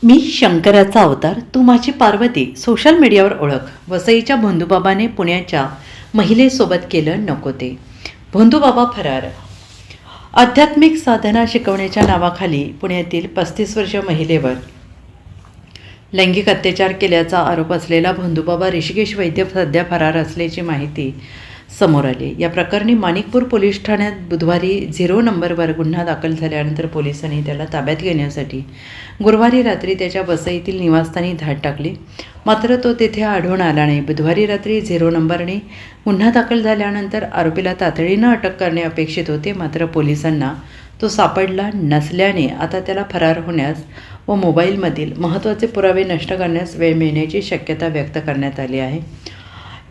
मी शंकराचा अवतार, तू माझी पार्वती. सोशल मीडियावर ओळख. वसईच्या भोंदूबाबाने पुण्याच्या महिलेसोबत केलं नको ते. भोंदूबाबा फरार. आध्यात्मिक साधना शिकवण्याच्या नावाखाली पुण्यातील 35 वर्षीय महिलेवर लैंगिक अत्याचार केल्याचा आरोप असलेला भोंदूबाबा ऋषिकेश वैद्य सध्या फरार असल्याची माहिती समोर आली. या प्रकरणी माणिकपूर पोलीस ठाण्यात बुधवारी 0 नंबरवर गुन्हा दाखल झाल्यानंतर पोलिसांनी त्याला ताब्यात घेण्यासाठी गुरुवारी रात्री त्याच्या वसईतील निवासस्थानी धाड टाकली. मात्र तो तेथे आढळून आला नाही. बुधवारी रात्री 0 नंबरने गुन्हा दाखल झाल्यानंतर आरोपीला तातडीनं अटक करणे अपेक्षित होते. मात्र पोलिसांना तो सापडला नसल्याने आता त्याला फरार होण्यास व मोबाईलमधील महत्त्वाचे पुरावे नष्ट करण्यास वेळ मिळण्याची शक्यता व्यक्त करण्यात आली आहे.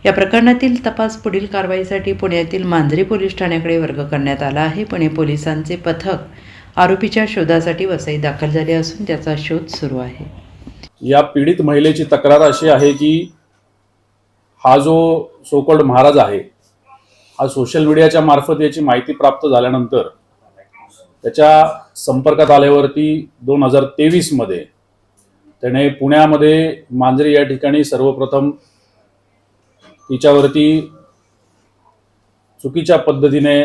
या प्रकरणातील तपास पुढील कारवाईसाठी पुण्यातील मांजरी पोलीस ठाण्याकडे वर्ग करण्यात आला आहे. पुणे पोलिसांचे पथक आरोपीच्या शोधासाठी वसईत दाखल झाले असून त्याचा शोध सुरू आहे. या पीडित महिलेची तक्रार अशी आहे की हा जो सोकॉल्ड महाराज आहे हा सोशल मीडियाच्या मार्फत याची माहिती प्राप्त झाल्यानंतर त्याच्या संपर्कात आल्यावरती 2023 मध्ये त्याने पुण्यामध्ये मांजरी या ठिकाणी सर्वप्रथम तिच्यावरती चुकीच्या पद्धतीने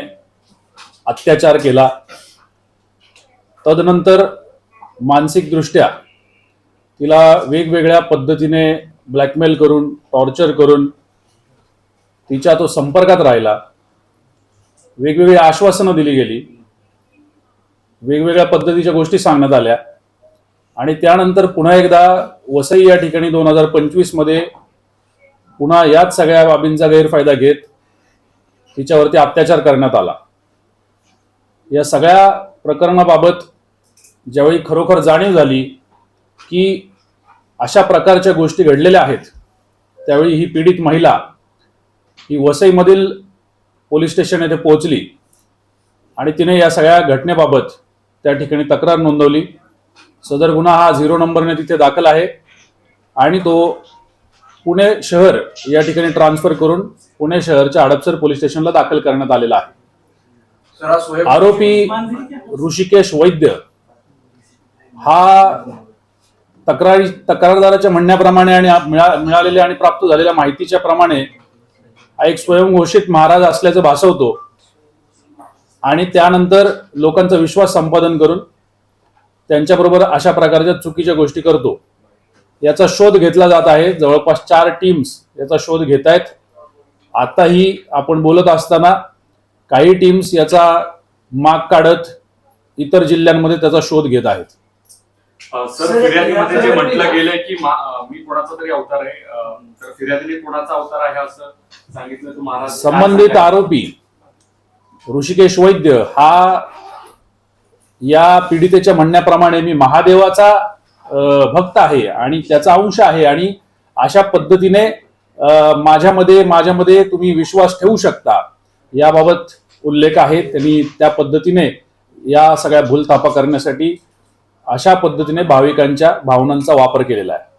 अत्याचार केला. तदनंतर मानसिकदृष्ट्या तिला वेगवेगळ्या पद्धतीने ब्लॅकमेल करून टॉर्चर करून तिच्या तो संपर्कात राहिला. वेगवेगळी आश्वासनं दिली गेली, वेगवेगळ्या पद्धतीच्या गोष्टी सांगण्यात आल्या आणि त्यानंतर पुन्हा एकदा वसई या ठिकाणी 2025 मध्ये पुन्हा याच सगळ्या बाबींचा गैरफायदा घेत तिच्यावरती अत्याचार करण्यात आला. या सगळ्या प्रकरणाबाबत ज्यावेळी खरोखर जाणीव झाली की अशा प्रकारच्या गोष्टी घडलेल्या आहेत त्यावेळी ही पीडित महिला ही वसईमधील पोलीस स्टेशन येथे पोहोचली आणि तिने या सगळ्या घटनेबाबत त्या ठिकाणी तक्रार नोंदवली. सदर गुन्हा हा 0 नंबरने तिथे दाखल आहे आणि तो पुणे शहर या ठिकाणी ट्रान्सफर करून पुणे शहरच्या हडपसर पोलीस स्टेशनला दाखल करण्यात आलेला आहे. आरोपी ऋषिकेश वैद्य हा तक्रारदाराच्या म्हणण्याप्रमाणे आणि मिळालेल्या आणि प्राप्त झालेल्या माहितीच्या प्रमाणे हा एक स्वयंघोषित महाराज असल्याचं भासवतो आणि त्यानंतर लोकांचा विश्वास संपादन करून त्यांच्याबरोबर अशा प्रकारच्या चुकीच्या गोष्टी करतो. याचा शोध घेतला जात आहे. जवळपास 4 टीम्स याचा शोध घेत आहेत. आताही आपण बोलत असताना काही टीम्स याचा माग काढत इतर जिल्ह्यांमध्ये त्याचा शोध घेत आहेत. सर, फिर्यादीमध्ये जे म्हटलं गेलंय की मी कोणाचा तरी अवतार आहे, तर फिर्यादीने कोणाचा अवतार आहे असं सांगितलं तर महाराज संबंधित आरोपी ऋषिकेश वैद्य हा या पीडितेच्या म्हणण्याप्रमाणे मी महादेवाचा भक्त आहे आणि त्याचा अंश आहे आणि अशा पद्धतीने माझ्यामध्ये तुम्ही विश्वास ठेवू शकता याबाबत उल्लेख आहे. त्यांनी त्या पद्धतीने या सगळ्या भूलथापा करण्यासाठी अशा पद्धतीने भाविकांच्या भावनांचा वापर केलेला आहे.